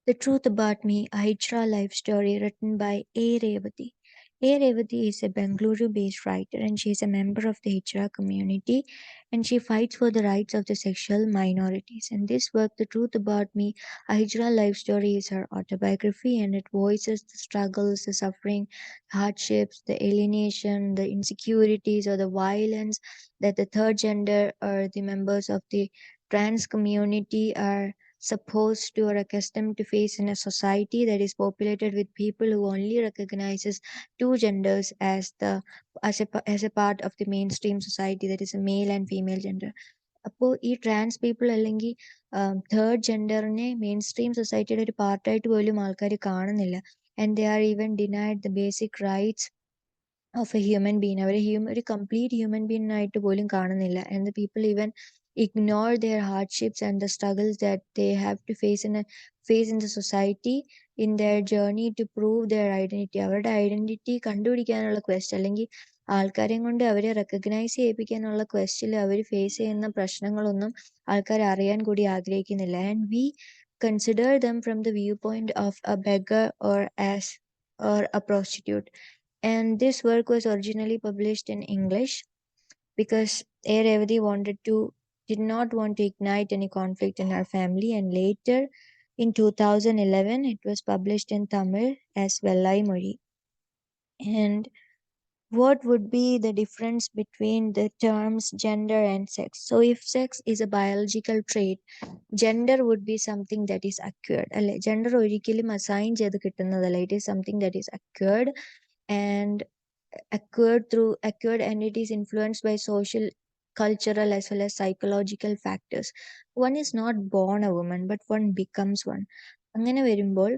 The Truth About Me, a Hijra life story written by A. Revathy. A. Revathy is a Bengaluru-based writer and she is a member of the Hijra community and she fights for the rights of the sexual minorities. In this work, The Truth About Me, a Hijra life story is her autobiography and it voices the struggles, the suffering, hardships, the alienation, the insecurities or the violence that the third gender or the members of the trans community are supposed to or accustomed to face in a society that is populated with people who only recognizes two genders as a part of the mainstream society, that is a male and female gender. അപ്പോൾ ഈ trans people അല്ലെങ്കിൽ third ജെൻഡറിനെ main stream സൊസൈറ്റിയുടെ ഒരു പാർട്ടായിട്ട് പോലും ആൾക്കാർ കാണുന്നില്ല. And they are even denied the basic rights of A human being. അവരെ ഒരു കംപ്ലീറ്റ് ഹ്യൂമൻ ബീങ് ആയിട്ട് പോലും കാണുന്നില്ല. And the people even ignore their hardships and the struggles that they have to face in the society in their journey to prove their identity. അവരുടെ identity കണ്ടുപിടിക്കാനുള്ള question അല്ലെങ്കിൽ ആൾക്കാരെയും കൊണ്ട് അവരെ റെക്കഗ്നൈസ് ചെയ്യിപ്പിക്കാനുള്ള ക്വസ്റ്റിൽ അവർ face ചെയ്യുന്ന പ്രശ്നങ്ങളൊന്നും ആൾക്കാർ അറിയാൻ കൂടി ആഗ്രഹിക്കുന്നില്ല. And we consider them from the viewpoint of a beggar or a prostitute. And this work was originally published in English because A. Revathy did not want to ignite any conflict in her family, and later in 2011 it was published in Tamil as Vellai Mori. And what would be the difference between the terms gender and sex? So if sex is a biological trait, gender would be something that is acquired. Gender ഒരിക്കലും assign ചെയ്ത് കിട്ടുന്നതല്ല. It is something that is acquired and acquired and it is influenced by social, cultural as well as psychological factors. One is not born a woman but one becomes one. അങ്ങനെ വരുമ്പോൾ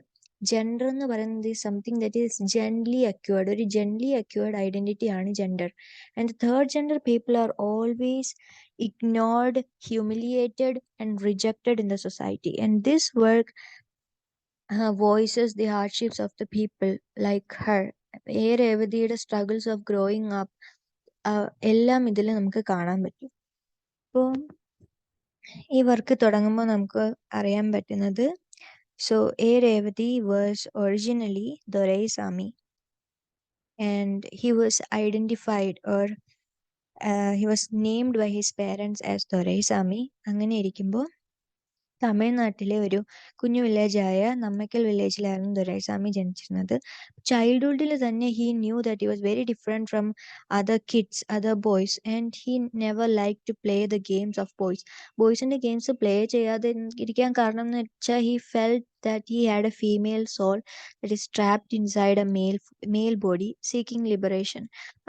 gender എന്ന് പറയുന്നത് something that is gently acquired, ഒരു gently acquired identity ആണ് gender. And third gender people are always ignored, humiliated and rejected in the society. And this work voices the hardships of the people like her. A. രേവതിയുടെ struggles of growing up എല്ലാം ഇതിൽ നമുക്ക് കാണാൻ പറ്റും. അപ്പോൾ ഈ work തുടങ്ങുമ്പോൾ നമുക്ക് അറിയാൻ പറ്റുന്നത്, so A. Revathy was originally Doraisamy and he was identified or he was named by his parents as Doraisamy. അങ്ങനെ ഇരിക്കുമ്പോൾ തമിഴ്നാട്ടിലെ ഒരു കുഞ്ഞു വില്ലേജായ നമ്മക്കൽ വില്ലേജിലായിരുന്നു ദൊരൈസ്വാമി ജനിച്ചിരുന്നത്. ചൈൽഡ്ഹുഡിൽ തന്നെ he knew that he was very different from other kids, other boys, and he never like to play the games of boys. ബോയ്സിൻ്റെ games play ചെയ്യാതെ ഇരിക്കാൻ കാരണം എന്ന് വെച്ചാൽ he felt that he had a female soul that is trapped inside a male body seeking liberation.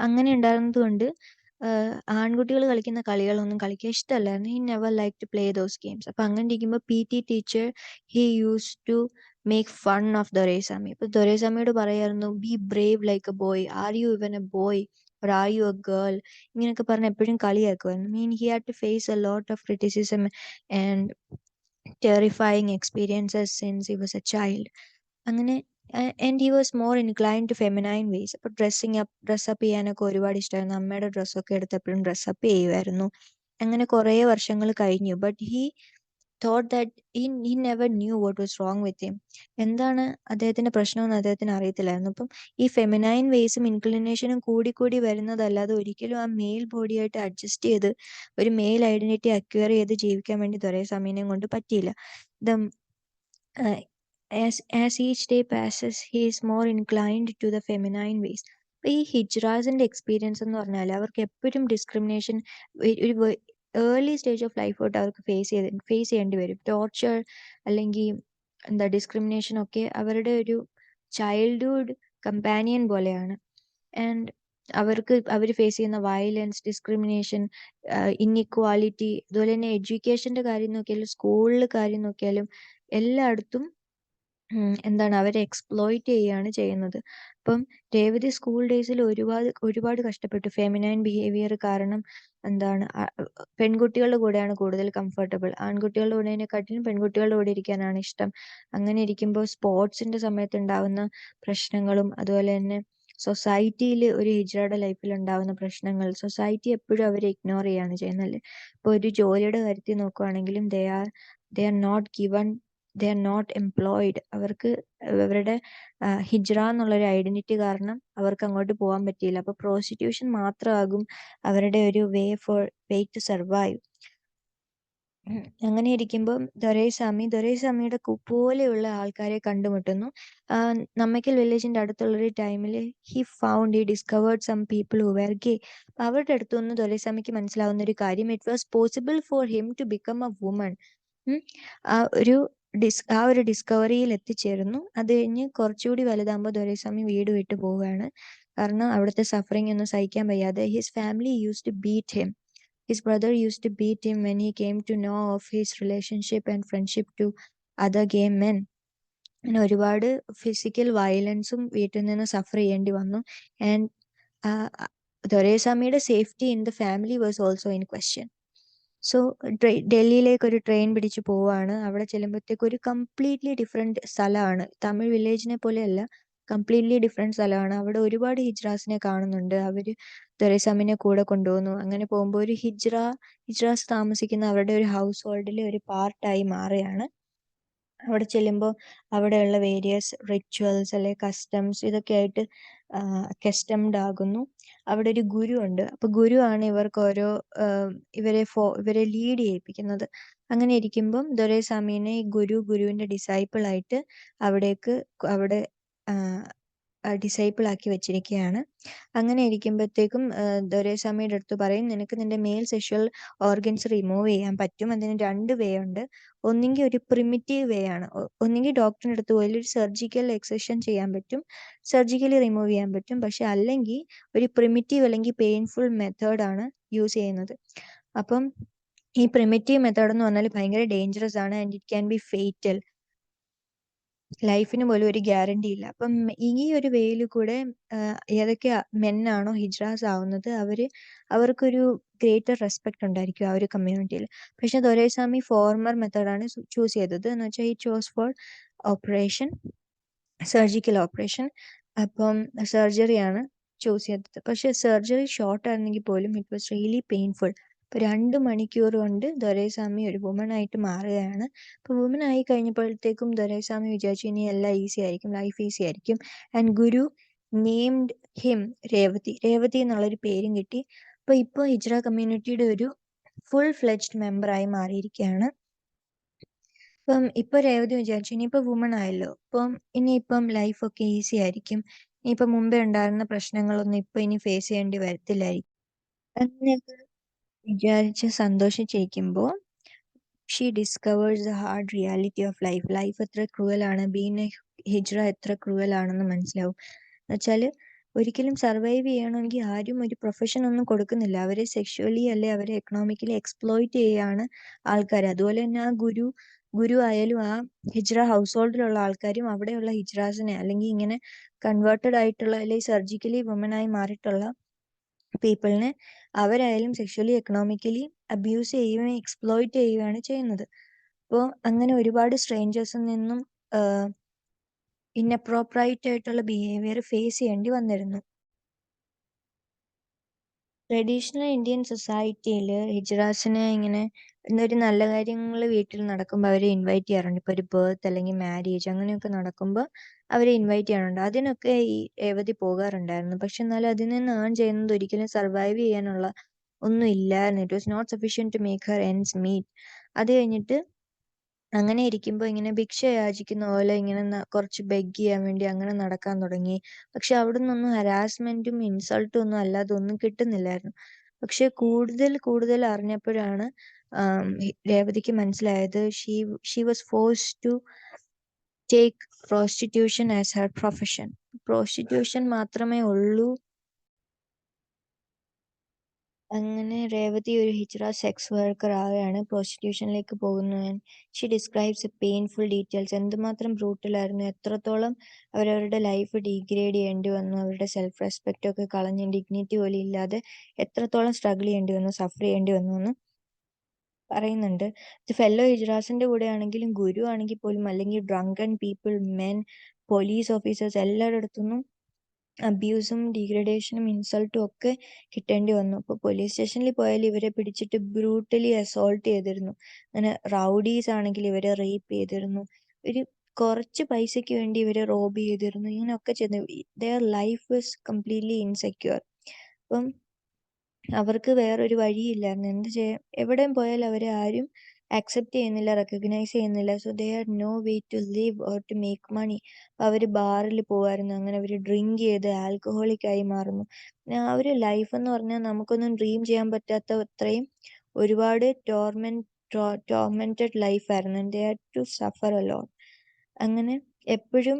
അങ്ങനെ ഉണ്ടായിരുന്നതുകൊണ്ട് ആൺകുട്ടികൾ കളിക്കുന്ന കളികളൊന്നും കളിക്കാൻ ഇഷ്ടമല്ലായിരുന്നു. He never like to play those games. അപ്പം അങ്ങനെ ഇരിക്കുമ്പോൾ PT teacher he use to make fun of Doraiswamy. അപ്പോൾ ദൊരൈസ്വാമിയോട് പറയായിരുന്നു, be brave like a boy, are you even a boy or are you a girl, ഇങ്ങനെയൊക്കെ പറഞ്ഞ് എപ്പോഴും കളിയാക്കുമായിരുന്നു. He had to face a lot of criticism and terrifying experiences since he was a child. അങ്ങനെ and he was more inclined to feminine ways. അപ്പോൾ dress up ചെയ്യാനൊക്കെ ഒരുപാട് ഇഷ്ടമായിരുന്നു. അമ്മയുടെ ഡ്രസ്സൊക്കെ എടുത്ത് എപ്പോഴും ഡ്രസ്സപ്പ് ചെയ്യുമായിരുന്നു. അങ്ങനെ കുറേ വർഷങ്ങൾ കഴിഞ്ഞു. But he thought that he never knew what was wrong with him. എന്താണ് അദ്ദേഹത്തിൻ്റെ പ്രശ്നമെന്ന് അദ്ദേഹത്തിന് അറിയത്തില്ലായിരുന്നു. അപ്പം ഈ ഫെമിനൈൻ വേസും ഇൻക്ലിനേഷനും കൂടി വരുന്നതല്ലാതെ ഒരിക്കലും ആ മെയിൽ ബോഡിയായിട്ട് അഡ്ജസ്റ്റ് ചെയ്ത് ഒരു മെയിൽ ഐഡന്റിറ്റി അക്വയർ ചെയ്ത് ജീവിക്കാൻ വേണ്ടി ദൊരൈസ്വാമിനെ കൊണ്ട് പറ്റിയില്ല. As each day passes, he is more inclined to the feminine ways. ഈ ഹിജ്റാസിൻ്റെ എക്സ്പീരിയൻസ് എന്ന് പറഞ്ഞാൽ അവർക്ക് എപ്പോഴും ഡിസ്ക്രിമിനേഷൻ ഒരു ഏർലി സ്റ്റേജ് ഓഫ് ലൈഫ് തൊട്ട് അവർക്ക് ഫേസ് ചെയ്യേണ്ടി വരും. ടോർച്ചർ അല്ലെങ്കിൽ എന്താ ഡിസ്ക്രിമിനേഷൻ ഒക്കെ അവരുടെ ഒരു ചൈൽഡ്ഹുഡ് കമ്പാനിയൻ പോലെയാണ്. ആൻഡ് അവർ ഫേസ് ചെയ്യുന്ന വയലൻസ്, ഡിസ്ക്രിമിനേഷൻ, ഇൻഇക്വാലിറ്റി, അതുപോലെ തന്നെ എഡ്യൂക്കേഷൻ്റെ കാര്യം നോക്കിയാലും സ്കൂളിൽ കാര്യം നോക്കിയാലും എല്ലായിടത്തും എന്താണ് അവരെ എക്സ്പ്ലോയിറ്റ് ചെയ്യുകയാണ് ചെയ്യുന്നത്. അപ്പം രേവതി സ്കൂൾ ഡേയ്സിൽ ഒരുപാട് കഷ്ടപ്പെട്ടു. ഫെമിനൈൻ ബിഹേവിയർ കാരണം എന്താണ് പെൺകുട്ടികളുടെ കൂടെയാണ് കൂടുതൽ കംഫർട്ടബിൾ. ആൺകുട്ടികളുടെ കൂടെക്കാട്ടിലും പെൺകുട്ടികളുടെ കൂടെ ഇരിക്കാനാണ് ഇഷ്ടം. അങ്ങനെ ഇരിക്കുമ്പോൾ സ്പോർട്സിൻ്റെ സമയത്ത് ഉണ്ടാവുന്ന പ്രശ്നങ്ങളും അതുപോലെ തന്നെ സൊസൈറ്റിയിൽ ഒരു ഹിജ്റയുടെ ലൈഫിൽ ഉണ്ടാവുന്ന പ്രശ്നങ്ങൾ, സൊസൈറ്റി എപ്പോഴും അവരെ ഇഗ്നോർ ചെയ്യുകയാണ് ചെയ്യുന്നത്. ഇപ്പോൾ ഒരു ജോലിയുടെ കാര്യത്തിൽ നോക്കുകയാണെങ്കിലും they are not given they are not employed. അവർക്ക് അവരുടെ ഹിജ്റ എന്നുള്ളൊരു ഐഡന്റിറ്റി കാരണം അവർക്ക് അങ്ങോട്ട് പോകാൻ പറ്റിയില്ല. അപ്പോൾ പ്രോസ്റ്റിറ്റ്യൂഷൻ മാത്രമാകും അവരുടെ ഒരു വേ ടു സർവൈവ്. അങ്ങനെ ഇരിക്കുമ്പം ദൊരൈസ്വാമിയുടെ പോലെയുള്ള ആൾക്കാരെ കണ്ടുമുട്ടുന്നു. നമ്മക്കൽ വില്ലേജിന്റെ അടുത്തുള്ളൊരു ടൈമിൽ he discovered some people who were gay. അവരുടെ അടുത്തു നിന്ന് ദൊരൈസ്വാമിക്ക് മനസ്സിലാവുന്ന ഒരു കാര്യം, it was possible for him to become a woman. ആ ഒരു ഡിസ്കവറിയിൽ എത്തിച്ചേരുന്നു. അത് കഴിഞ്ഞ് കുറച്ചുകൂടി വലുതാകുമ്പോൾ ദൊരൈസ്വാമി വീട് വിട്ടു പോവുകയാണ്. കാരണം അവിടുത്തെ സഫറിങ് ഒന്നും സഹിക്കാൻ വയ്യാതെ. His family use to beat him. His brother used to beat him when he came to know of his relationship and friendship to other gay men. അങ്ങനെ ഒരുപാട് ഫിസിക്കൽ വയലൻസും വീട്ടിൽ നിന്ന് സഫർ ചെയ്യേണ്ടി വന്നു. ആൻഡ് ദൊരൈസ്വാമിയുടെ safety in the family was also in question. So ഡൽഹിയിലേക്ക് ഒരു train പിടിച്ച് പോവാണ്. അവിടെ ചെല്ലുമ്പോഴത്തേക്ക് ഒരു കംപ്ലീറ്റ്ലി ഡിഫറെൻറ്റ് സ്ഥലമാണ്. തമിഴ് വില്ലേജിനെ പോലെയല്ല, കംപ്ലീറ്റ്ലി ഡിഫറെൻറ്റ് സ്ഥലമാണ്. അവിടെ ഒരുപാട് ഹിജ്റാസിനെ കാണുന്നുണ്ട്. അവർ ദൊരൈസ്വാമിനെ കൂടെ കൊണ്ടുപോകുന്നു. അങ്ങനെ പോകുമ്പോൾ ഒരു ഹിജ്റാസ് താമസിക്കുന്ന അവരുടെ ഒരു ഹൗസ് ഹോൾഡിലെ ഒരു പാർട്ടായി മാറുകയാണ്. അവിടെ ചെല്ലുമ്പോൾ അവിടെയുള്ള വേരിയസ് റിച്വൽസ് അല്ലെ കസ്റ്റംസ് ഇതൊക്കെ ആയിട്ട് അക്കസ്റ്റംഡ് ആകുന്നു. അവിടെ ഒരു ഗുരു ഉണ്ട്. അപ്പോൾ ഗുരു ആണ് ഇവർക്ക് ഓരോ ഇവരെ ലീഡ് ചെയ്യിപ്പിക്കുന്നത്. അങ്ങനെ ഇരിക്കുമ്പം ദൊരൈസ്വാമിനെ ഗുരുവിന്റെ ഡിസൈപ്പിളായിട്ട് അവിടെ ഡിസൈപ്പിൾ ആക്കി വെച്ചിരിക്കുകയാണ്. അങ്ങനെ ഇരിക്കുമ്പോഴത്തേക്കും ദൊരൈസ്വാമിയുടെ അടുത്ത് പറയും, നിനക്ക് നിന്റെ മെയിൽ സെക്ഷൽ ഓർഗൻസ് റിമൂവ് ചെയ്യാൻ പറ്റും. അതിന് 2 വേ ഉണ്ട്. ഒന്നെങ്കിൽ ഒരു പ്രിമിറ്റീവ് വേ ആണ്. ഒന്നെങ്കിൽ ഡോക്ടറിൻ്റെ അടുത്ത് പോയി ഒരു സർജിക്കൽ എക്സഷൻ ചെയ്യാൻ പറ്റും, സർജിക്കലി റിമൂവ് ചെയ്യാൻ പറ്റും. പക്ഷെ അല്ലെങ്കിൽ ഒരു പ്രിമിറ്റീവ് അല്ലെങ്കിൽ പെയിൻഫുൾ മെത്തേഡാണ് യൂസ് ചെയ്യുന്നത്. അപ്പം ഈ പ്രിമിറ്റീവ് മെത്തേഡ് എന്ന് പറഞ്ഞാൽ ഭയങ്കര ഡേഞ്ചറസ് ആണ്. And it can be fatal. ലൈഫിന് പോലും ഒരു ഗ്യാരണ്ടി ഇല്ല. അപ്പം ഈ ഒരു വേയിൽ കൂടെ ഏതൊക്കെ മെന്നാണോ ഹിജ്റാസ് ആവുന്നത് അവർക്കൊരു ഗ്രേറ്റർ റെസ്പെക്ട് ഉണ്ടായിരിക്കും ആ ഒരു കമ്മ്യൂണിറ്റിയിൽ. പക്ഷെ ദൊരൈസ്വാമി ഫോർമർ മെത്തേഡാണ് ചൂസ് ചെയ്തത്. എന്ന് വെച്ചാൽ ഈ ചോസ് ഫോർ സർജിക്കൽ ഓപ്പറേഷൻ. അപ്പം സർജറിയാണ് ചൂസ് ചെയ്തത്. പക്ഷെ സർജറി ഷോർട്ട് ആയിരുന്നെങ്കിൽ പോലും ഇറ്റ് വാസ് റിയലി പെയിൻഫുൾ. ഇപ്പോൾ 2 മണിക്കൂർ കൊണ്ട് ദൊരൈസ്വാമി ഒരു വുമൺ ആയിട്ട് മാറുകയാണ്. അപ്പോൾ വുമൺ ആയി കഴിഞ്ഞപ്പോഴത്തേക്കും ദൊരൈസ്വാമി വിചാരിച്ചു ഇനി എല്ലാം ഈസി ആയിരിക്കും, ലൈഫ് ഈസി ആയിരിക്കും. And Guru named him Revathi എന്നുള്ളൊരു പേരും കിട്ടി. അപ്പോൾ ഇപ്പോൾ ഹിജ്റ കമ്മ്യൂണിറ്റിയുടെ ഒരു ഫുൾ ഫ്ലെഡ്ജ്ഡ് മെമ്പറായി മാറിയിരിക്കുകയാണ്. ഇപ്പൊ രേവതി വിചാരിച്ചു ഇനിയിപ്പോ വുമൺ ആയല്ലോ, ഇനിയിപ്പം ലൈഫൊക്കെ ഈസി ആയിരിക്കും, ഇനിയിപ്പം മുമ്പേ ഉണ്ടായിരുന്ന പ്രശ്നങ്ങളൊന്നും ഇപ്പൊ ഇനി ഫേസ് ചെയ്യേണ്ടി വരത്തില്ലായിരിക്കും. അങ്ങനെയൊക്കെ വിചാരിച്ച് സന്തോഷിച്ചിരിക്കുമ്പോൾ she discovers the hard reality of life. Life എത്ര ക്രൂവലാണ്, ബീങ് എ ഹിജ്റ എത്ര ക്രൂവലാണെന്ന് മനസ്സിലാവും. എന്നുവെച്ചാൽ ഒരിക്കലും സർവൈവ് ചെയ്യണമെങ്കിൽ ആരും ഒരു പ്രൊഫഷൻ ഒന്നും കൊടുക്കുന്നില്ല. അവരെ സെക്ഷുവലി അല്ലെ അവരെ എക്കണോമിക്കലി എക്സ്പ്ലോയിറ്റ് ചെയ്യുകയാണ് ആൾക്കാർ. അതുപോലെ തന്നെ ആ ഗുരു ആയാലും ആ ഹിജ്റ ഹൗസ് ഹോൾഡിലുള്ള ആൾക്കാരും അവിടെയുള്ള ഹിജ്റാസിനെ അല്ലെങ്കിൽ ഇങ്ങനെ കൺവേർട്ടഡ് ആയിട്ടുള്ള അല്ലെങ്കിൽ സർജിക്കലി വുമനായി മാറിയിട്ടുള്ള പീപ്പിളിനെ അവരായാലും സെക്ഷുവലി എക്കണോമിക്കലി അബ്യൂസ് ചെയ്യുകയും എക്സ്പ്ലോയിറ്റ് ചെയ്യുകയാണ് ചെയ്യുന്നത്. അപ്പോൾ അങ്ങനെ ഒരുപാട് സ്ട്രേഞ്ചേഴ്സിൽ നിന്നും ഇൻഅപ്രോപ്രൈറ്റ് ആയിട്ടുള്ള ബിഹേവിയർ ഫേസ് ചെയ്യേണ്ടി വന്നിരുന്നു. ട്രഡീഷണൽ ഇന്ത്യൻ സൊസൈറ്റിയിൽ ഹിജ്റാസിനെ ഇങ്ങനെ എന്തൊരു നല്ല കാര്യങ്ങൾ വീട്ടിൽ നടക്കുമ്പോൾ അവരെ ഇൻവൈറ്റ് ചെയ്യാറുണ്ട്. ഇപ്പോൾ ഒരു ബർത്ത് അല്ലെങ്കിൽ മാരേജ് അങ്ങനെയൊക്കെ നടക്കുമ്പോൾ അവരെ ഇൻവൈറ്റ് ചെയ്യാറുണ്ട്. അതിനൊക്കെ ഈ രേവതി പോകാറുണ്ടായിരുന്നു. പക്ഷെ എന്നാലും അതിൽ നിന്ന് ഏൺ ചെയ്യുന്നത് ഒരിക്കലും സർവൈവ് ചെയ്യാനുള്ള ഒന്നും ഇല്ലായിരുന്നു. It was not sufficient to make her ends meet. അത് കഴിഞ്ഞിട്ട് അങ്ങനെ ഇരിക്കുമ്പോൾ ഇങ്ങനെ ഭിക്ഷ യാചിക്കുന്ന പോലെ ഇങ്ങനെ കുറച്ച് ബെഗ് ചെയ്യാൻ വേണ്ടി അങ്ങനെ നടക്കാൻ തുടങ്ങി. പക്ഷെ അവിടെ നിന്നൊന്നും ഹരാസ്മെന്റും ഇൻസൾട്ടും ഒന്നും അല്ലാതെ ഒന്നും കിട്ടുന്നില്ലായിരുന്നു. പക്ഷെ കൂടുതൽ അറിഞ്ഞപ്പോഴാണ് രേവതിക്ക് മനസ്സിലായത് she was forced to take prostitution as her profession. Prostitution മാത്രമേ ഉള്ളൂ. അങ്ങനെ രേവതി ഒരു ഹിജ്റ സെക്സ് വർക്കർ ആവുകയാണ്, പ്രോസ്റ്റിറ്റ്യൂഷനിലേക്ക് പോകുന്നു. She describes painful details. എന്തുമാത്രം ബ്രൂട്ടലായിരുന്നു, എത്രത്തോളം അവരവരുടെ ലൈഫ് ഡീഗ്രേഡ് ചെയ്യേണ്ടി വന്നു, അവരുടെ സെൽഫ് റെസ്പെക്റ്റ് ഒക്കെ കളഞ്ഞ് ഡിഗ്നിറ്റി പോലും ഇല്ലാതെ എത്രത്തോളം സ്ട്രഗിൾ ചെയ്യേണ്ടി വന്നു, സഫർ ചെയ്യേണ്ടി വന്നു എന്ന് പറയുന്നുണ്ട്. ഇത് ഫെല്ലോ ഹിജ്റാസിന്റെ കൂടെ ആണെങ്കിലും ഗുരു ആണെങ്കിൽ പോലും അല്ലെങ്കിൽ drunken people, men, police officers എല്ലാവരുടെ അടുത്തുനിന്നും അബ്യൂസും ഡീഗ്രഡേഷനും ഇൻസൾട്ടും ഒക്കെ കിട്ടേണ്ടി വന്നു. ഇപ്പോൾ പോലീസ് സ്റ്റേഷനിൽ പോയാൽ ഇവരെ പിടിച്ചിട്ട് ബ്രൂട്ടലി അസോൾട്ട് ചെയ്തിരുന്നു. അങ്ങനെ റൗഡീസ് ആണെങ്കിൽ ഇവരെ റേപ്പ് ചെയ്തിരുന്നു. ഒരു കുറച്ച് പൈസയ്ക്ക് വേണ്ടി ഇവരെ റോബ് ചെയ്തിരുന്നു, ഇങ്ങനെയൊക്കെ ചെയ്തു. Their life was completely insecure. അപ്പം അവർക്ക് വേറൊരു വഴിയില്ലായിരുന്നു. എന്ത് ചെയ്യാൻ, എവിടെയും പോയാൽ അവരെ ആരും അക്സെപ്റ്റ് ചെയ്യുന്നില്ല, റെക്കഗ്നൈസ് ചെയ്യുന്നില്ല. So they are no way to live or to make money. അവർ ബാറിൽ പോകുമായിരുന്നു, അങ്ങനെ അവർ ഡ്രിങ്ക് ചെയ്ത് ആൽക്കഹോളിക് ആയി മാറുന്നു. പിന്നെ ആ ഒരു ലൈഫ് എന്ന് പറഞ്ഞാൽ നമുക്കൊന്നും ഡ്രീം ചെയ്യാൻ പറ്റാത്ത അത്രയും ഒരുപാട് ടോർമെന്റഡ് ലൈഫായിരുന്നു. They had to suffer alone. അങ്ങനെ എപ്പോഴും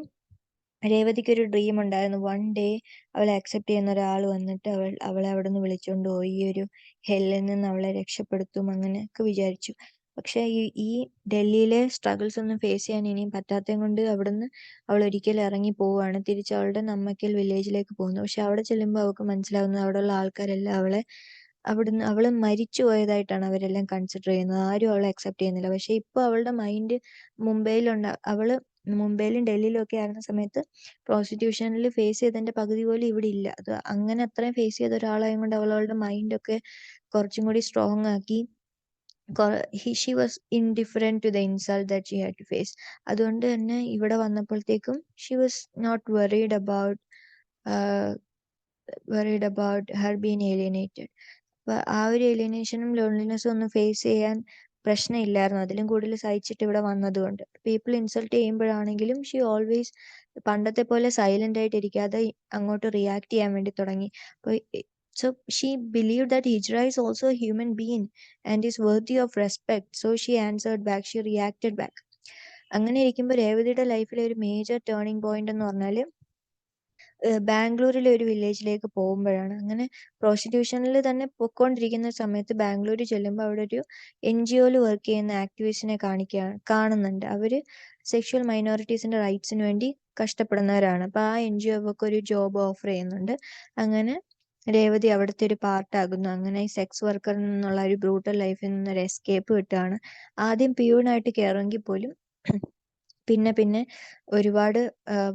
രേവതിക്ക് ഒരു ഡ്രീം ഉണ്ടായിരുന്നു, വൺ ഡേ അവളെ അക്സെപ്റ്റ് ചെയ്യുന്ന ഒരാൾ വന്നിട്ട് അവളെ അവിടെ നിന്ന് വിളിച്ചുകൊണ്ട് പോയി ഈ ഒരു ഹെല്ലിൽ നിന്ന് അവളെ രക്ഷപ്പെടുത്തും, അങ്ങനെയൊക്കെ വിചാരിച്ചു. പക്ഷെ ഈ ഡൽഹിയിലെ സ്ട്രഗിൾസ് ഒന്നും ഫേസ് ചെയ്യാൻ ഇനിയും പറ്റാത്തത് കൊണ്ട് അവിടുന്ന് അവൾ ഒരിക്കലും ഇറങ്ങി പോവുകയാണ്, തിരിച്ച് അവളുടെ നമ്മക്കൽ വില്ലേജിലേക്ക് പോകുന്നു. പക്ഷെ അവിടെ ചെല്ലുമ്പോൾ അവൾക്ക് മനസ്സിലാവുന്നത് അവിടെയുള്ള ആൾക്കാരെല്ലാം അവള് മരിച്ചു പോയതായിട്ടാണ് അവരെല്ലാം കൺസിഡർ ചെയ്യുന്നത്. ആരും അവളെ അക്സെപ്റ്റ് ചെയ്യുന്നില്ല. പക്ഷെ ഇപ്പൊ അവളുടെ മൈൻഡ് അവള് മുംബൈയിലും ഡൽഹിയിലും ഒക്കെ ആയിരുന്ന സമയത്ത് പ്രോസ്റ്റിറ്റ്യൂഷനിൽ ഫേസ് ചെയ്തതിന്റെ പകുതി പോലും ഇവിടെ ഇല്ല. അത് അങ്ങനെ അത്രയും ഫേസ് ചെയ്ത ഒരാളായത് കൊണ്ട് അവളുടെ മൈൻഡൊക്കെ കുറച്ചും കൂടി സ്ട്രോങ് ആക്കി. She was indifferent to the insult that she had to face. അതുകൊണ്ട് തന്നെ ഇവിടെ വന്നപ്പോഴത്തേക്കും she was not worried about her been alienated. അപ്പൊ ആ ഒരു ഏലിയനേഷനും ലോൺലിനെസ്സും ഒന്നും ഫേസ് ചെയ്യാൻ പ്രശ്നമില്ലായിരുന്നു, അതിലും കൂടുതൽ സഹിച്ചിട്ട് ഇവിടെ വന്നതുകൊണ്ട്. പീപ്പിൾ ഇൻസൾട്ട് ചെയ്യുമ്പോഴാണെങ്കിലും ഷീ ഓൾവേസ് പണ്ടത്തെ പോലെ സൈലന്റ് ആയിട്ട് ഇരിക്കാതെ അങ്ങോട്ട് റിയാക്ട് ചെയ്യാൻ വേണ്ടി തുടങ്ങി. അപ്പോൾ so she believed that Hijra is also a human being and is worthy of respect. So she answered back, she reacted back. അങ്ങനെ ഇരിക്കുമ്പോൾ രേവതിയുടെ ലൈഫിലെ ഒരു മേജർ ടേണിംഗ് പോയിന്റ് എന്ന് പറഞ്ഞാൽ ബാംഗ്ലൂരിലെ ഒരു വില്ലേജിലേക്ക് പോകുമ്പോഴാണ്. അങ്ങനെ പ്രോസ്റ്റിറ്റ്യൂഷനിൽ തന്നെ പൊയ്ക്കൊണ്ടിരിക്കുന്ന സമയത്ത് ബാംഗ്ലൂർ ചെല്ലുമ്പോൾ അവിടെ ഒരു NGOയിൽ വർക്ക് ചെയ്യുന്ന ആക്ടിവിസ്റ്റിനെ കാണുന്നുണ്ട്. അവര് സെക്ഷൽ മൈനോറിറ്റീസിന്റെ റൈറ്റ്സിന് വേണ്ടി കഷ്ടപ്പെടുന്നവരാണ്. അപ്പൊ ആ NGO അവർക്ക് ഒരു ജോബ് ഓഫർ ചെയ്യുന്നുണ്ട്. അങ്ങനെ രേവതി അവിടുത്തെ ഒരു പാർട്ടാകുന്നു. അങ്ങനെ സെക്സ് വർക്കറിൽ നിന്നുള്ള ഒരു ബ്രൂട്ടൽ ലൈഫിൽ നിന്നൊരു എസ്കേപ്പ് കിട്ടുകയാണ്. ആദ്യം പിയൂണായിട്ട് കയറുമെങ്കിൽ പോലും പിന്നെ പിന്നെ ഒരുപാട്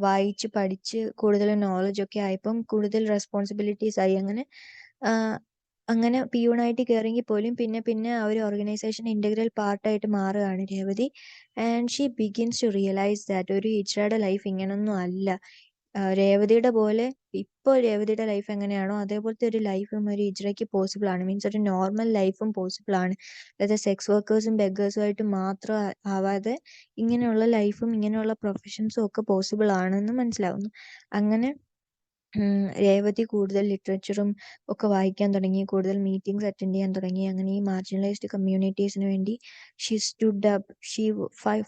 വായിച്ച് പഠിച്ച് കൂടുതൽ നോളജ് ഒക്കെ ആയപ്പം കൂടുതൽ റെസ്പോൺസിബിലിറ്റീസ് ആയി. അങ്ങനെ പിയൂണായിട്ട് കയറിയെങ്കിൽ പോലും പിന്നെ പിന്നെ ആ ഒരു ഓർഗനൈസേഷൻ ഇന്റഗ്രൽ പാർട്ടായിട്ട് മാറുകയാണ് Revathi. And she begins to realise that ഒരു ഹിജ്റയുടെ ലൈഫ് ഇങ്ങനൊന്നും അല്ല. രേവതിയുടെ പോലെ ഇപ്പോൾ രേവതിയുടെ ലൈഫ് എങ്ങനെയാണോ അതേപോലത്തെ ഒരു ലൈഫും ഒരു ഹിജ്റയ്ക്ക് പോസിബിൾ ആണ്. മീൻസ് ഒരു നോർമൽ ലൈഫും പോസിബിൾ ആണ്. അതായത് സെക്സ് വർക്കേഴ്സും ബെഗേഴ്സും ആയിട്ട് മാത്രം ആവാതെ ഇങ്ങനെയുള്ള ലൈഫും ഇങ്ങനെയുള്ള പ്രൊഫഷൻസും ഒക്കെ പോസിബിൾ ആണെന്ന് മനസ്സിലാവുന്നു. അങ്ങനെ രേവതി കൂടുതൽ ലിറ്ററേച്ചറും ഒക്കെ വായിക്കാൻ തുടങ്ങി, കൂടുതൽ മീറ്റിംഗ്സ് അറ്റൻഡ് ചെയ്യാൻ തുടങ്ങി. അങ്ങനെ ഈ മാർജിനലൈസ്ഡ് കമ്മ്യൂണിറ്റീസിന് വേണ്ടി she stood up, she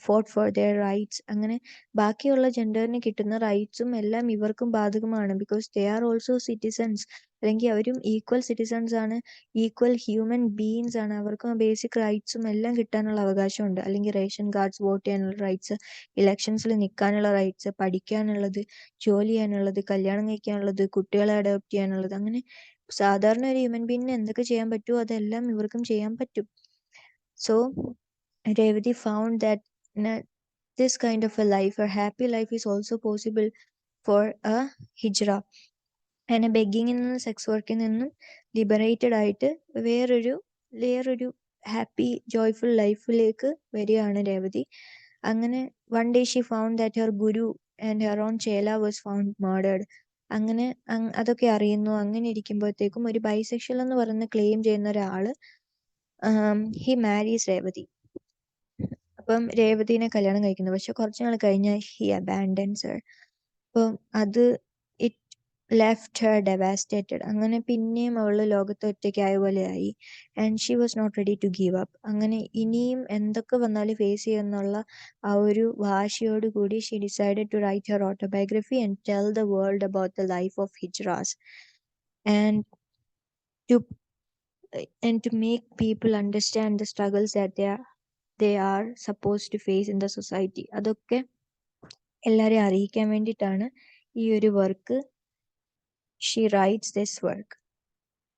fought for their rights. അങ്ങനെ ബാക്കിയുള്ള ജെൻഡറിന് കിട്ടുന്ന റൈറ്റ്സും എല്ലാം ഇവർക്കും ബാധകമാണ്. Because they are also citizens, അല്ലെങ്കിൽ അവരും ഈക്വൽ സിറ്റിസൺസ് ആണ്, ഈക്വൽ ഹ്യൂമൻ ബീയിങ്സ് ആണ്. അവർക്കും ബേസിക് റൈറ്റ്സും എല്ലാം കിട്ടാനുള്ള അവകാശമുണ്ട്. അല്ലെങ്കിൽ റേഷൻ കാർഡ്സ്, വോട്ട് ചെയ്യാനുള്ള റൈറ്റ്സ്, ഇലക്ഷൻസിൽ നിൽക്കാനുള്ള റൈറ്റ്സ്, പഠിക്കാനുള്ളത്, ജോലി ചെയ്യാനുള്ളത്, കല്യാണം കഴിക്കാനുള്ളത്, കുട്ടികളെ അഡോപ്റ്റ് ചെയ്യാനുള്ളത്. അങ്ങനെ സാധാരണ ഒരു ഹ്യൂമൻ ബീങ്ങിന് എന്തൊക്കെ ചെയ്യാൻ പറ്റുമോ അതെല്ലാം ഇവർക്കും ചെയ്യാൻ പറ്റും. So Revathi found that this kind of a life, a happy life, is also possible for a hijra. അങ്ങനെ ബെഗിങ്ങിൽ നിന്നും സെക്സ് വർക്കിൽ നിന്നും ലിബറേറ്റഡ് ആയിട്ട് വേറൊരു ഹാപ്പി ജോയ്ഫുൾ ലൈഫിലേക്ക് വരികയാണ് രേവതി. അങ്ങനെ one day she found that her guru and her own chela was found murdered. അങ്ങനെ അതൊക്കെ അറിയുന്നു. അങ്ങനെ ഇരിക്കുമ്പോഴത്തേക്കും ഒരു ബൈസെക്ഷൽ എന്ന് പറയുന്ന ക്ലെയിം ചെയ്യുന്ന ഒരാള് ഹി മാരീസ് രേവതി. അപ്പം രേവതിനെ കല്യാണം കഴിക്കുന്നു. പക്ഷെ കുറച്ചു നാൾ കഴിഞ്ഞ് ഹി അബാൻഡൻസ് ഹർ. അപ്പം അത് ഇറ്റ് ലെഫ്റ്റ് ഹർ ഡെവാസ്റ്റേറ്റഡ്. അങ്ങനെ പിന്നെയും അവള് ലോകത്ത് ഒറ്റയ്ക്കായ പോലെ ആയി. And she was not ready to give up. അങ്ങനെ ഇനിയും എന്തൊക്കെ വന്നാലും ഫേസ് ചെയ്യുന്നുള്ള ആ ഒരു വാശിയോട് കൂടി she decided to write her autobiography and tell the world about the life of hijras and to make people understand the struggles that they are supposed to face in the society. അതൊക്കെ എല്ലാരെയും അറിയിക്കാൻ വേണ്ടിയിട്ടാണ് ഈ ഒരു work. She writes this work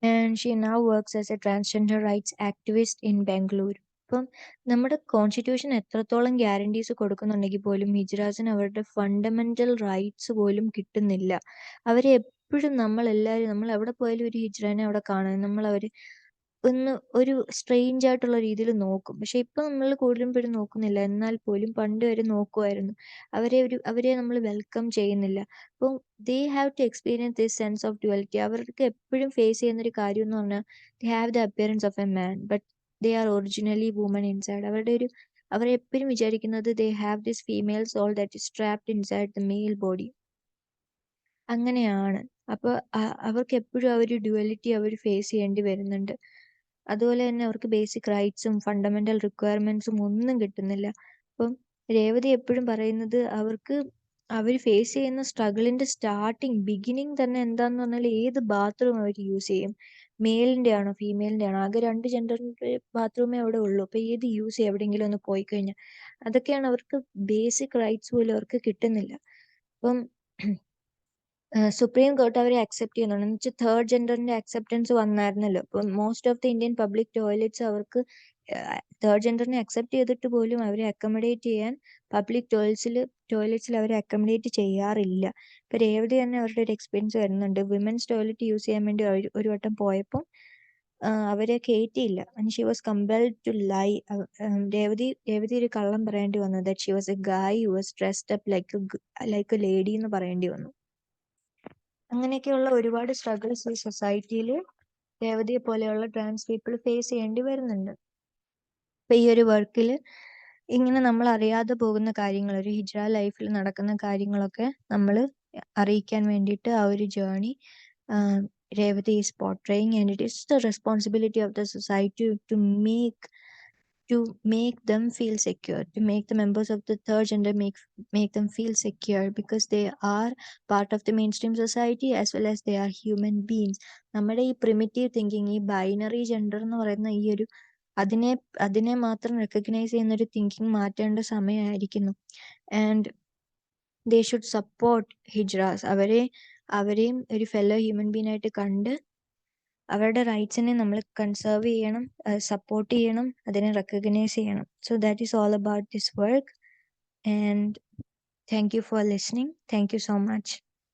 and she now works as a transgender rights activist in Bangalore. അപ്പം നമ്മുടെ constitution എത്രത്തോളം guarantees കൊടുക്കുന്നുണ്ടെങ്കിൽ പോലും ഹിജ്റാസിന് അവരുടെ ഫണ്ടമെന്റൽ റൈറ്റ്സ് പോലും കിട്ടുന്നില്ല. അവരെ എപ്പോഴും നമ്മൾ എവിടെ പോയാലും ഒരു ഹിജ്റാനെ അവിടെ കാണും. ഒന്ന് ഒരു സ്ട്രേഞ്ച് ആയിട്ടുള്ള രീതിയിൽ നോക്കും. പക്ഷെ ഇപ്പൊ നമ്മൾ കൂടുതലും പേരും നോക്കുന്നില്ല. എന്നാൽ പോലും പണ്ട് വരെ നോക്കുമായിരുന്നു. അവരെ നമ്മൾ വെൽക്കം ചെയ്യുന്നില്ല. അപ്പം they have to experience this sense of duality. അവർക്ക് എപ്പോഴും ഫേസ് ചെയ്യുന്ന ഒരു കാര്യം എന്ന് പറഞ്ഞാൽ they have the appearance of a man but they are originally woman inside. അവരെപ്പോഴും വിചാരിക്കുന്നത് they have this female soul that is trapped inside the male body. അങ്ങനെയാണ്. അപ്പൊ അവർക്ക് എപ്പോഴും ആ ഒരു ഡ്യുവലിറ്റി അവർ ഫേസ് ചെയ്യേണ്ടി വരുന്നുണ്ട്. അതുപോലെ തന്നെ അവർക്ക് ബേസിക് റൈറ്റ്സും ഫണ്ടമെന്റൽ റിക്വയർമെന്റ്സും ഒന്നും കിട്ടുന്നില്ല. അപ്പം രേവതി എപ്പോഴും പറയുന്നത് അവർ ഫേസ് ചെയ്യുന്ന സ്ട്രഗിളിന്റെ ബിഗിനിങ് തന്നെ എന്താന്ന് പറഞ്ഞാൽ ഏത് ബാത്റൂം അവർ യൂസ് ചെയ്യും, മെയിലിന്റെ ആണോ ഫീമെയിലിന്റെ ആണോ, ആകെ 2 ജെൻഡറിന്റെ ബാത്റൂമേ അവിടെ ഉള്ളൂ. അപ്പൊ ഏത് യൂസ് ചെയ്യും എവിടെയെങ്കിലും ഒന്ന് പോയി കഴിഞ്ഞാൽ. അതൊക്കെയാണ് അവർക്ക് ബേസിക് റൈറ്റ്സ് പോലും അവർക്ക് കിട്ടുന്നില്ല. അപ്പം സുപ്രീം കോർട്ട് അവരെ അക്സെപ്റ്റ് ചെയ്യുന്നുണ്ട്. എന്ന് വെച്ചാൽ തേർഡ് ജെൻഡറിന്റെ അക്സെപ്റ്റൻസ് വന്നായിരുന്നല്ലോ. അപ്പം most of the Indian public toilets അവർക്ക് തേർഡ് ജെൻഡറിനെ അക്സെപ്റ്റ് ചെയ്തിട്ട് പോലും അവരെ അക്കോമഡേറ്റ് ചെയ്യാൻ പബ്ലിക് ടോയ്ലറ്റ്സിൽ അവരെ അക്കോമഡേറ്റ് ചെയ്യാറില്ല. ഇപ്പൊ രേവതി തന്നെ അവരുടെ ഒരു എക്സ്പീരിയൻസ് വരുന്നുണ്ട്. വിമൻസ് ടോയ്ലറ്റ് യൂസ് ചെയ്യാൻ വേണ്ടി ഒരു വട്ടം പോയപ്പോൾ അവരെ കയറ്റിയില്ല. And she was compelled to lie. Revathi ഒരു കള്ളം പറയേണ്ടി വന്നു. That she was a guy who was dressed up like a lady എന്ന് പറയേണ്ടി വന്നു. അങ്ങനെയൊക്കെയുള്ള ഒരുപാട് സ്ട്രഗിൾസ് ഈ സൊസൈറ്റിയിൽ രേവതിയെ പോലെയുള്ള ട്രാൻസ് പീപ്പിൾ ഫേസ് ചെയ്യേണ്ടി വരുന്നുണ്ട്. അപ്പൊ ഈ ഒരു വർക്കിൽ ഇങ്ങനെ നമ്മൾ അറിയാതെ പോകുന്ന കാര്യങ്ങൾ, ഒരു ഹിജ്റ ലൈഫിൽ നടക്കുന്ന കാര്യങ്ങളൊക്കെ നമ്മൾ അറിയിക്കാൻ വേണ്ടിയിട്ട് ആ ഒരു journey Revathi is portraying. And it is the responsibility of the society to make them feel secure, to make the members of the third gender make them feel secure, because they are part of the mainstream society as well as they are human beings. നമ്മുടെ ഈ primitive thinking, ഈ binary gender എന്ന് പറയുന്ന ഈ ഒരു അതിനെ മാത്രം recognise ചെയ്യുന്ന ഒരു തിങ്കിങ് മാറ്റേണ്ട സമയമായിരിക്കുന്നു. And they should support hijras. അവരെയും ഒരു ഫെല്ലോ ഹ്യൂമൻ ബീങ് ആയിട്ട് കണ്ട് അവരുടെ റൈറ്റ്സിനെ നമ്മൾ കൺസേർവ് ചെയ്യണം, സപ്പോർട്ട് ചെയ്യണം, അതിനെ റെക്കഗ്നൈസ് ചെയ്യണം. So that is all about this work. And thank you for listening. Thank you so much.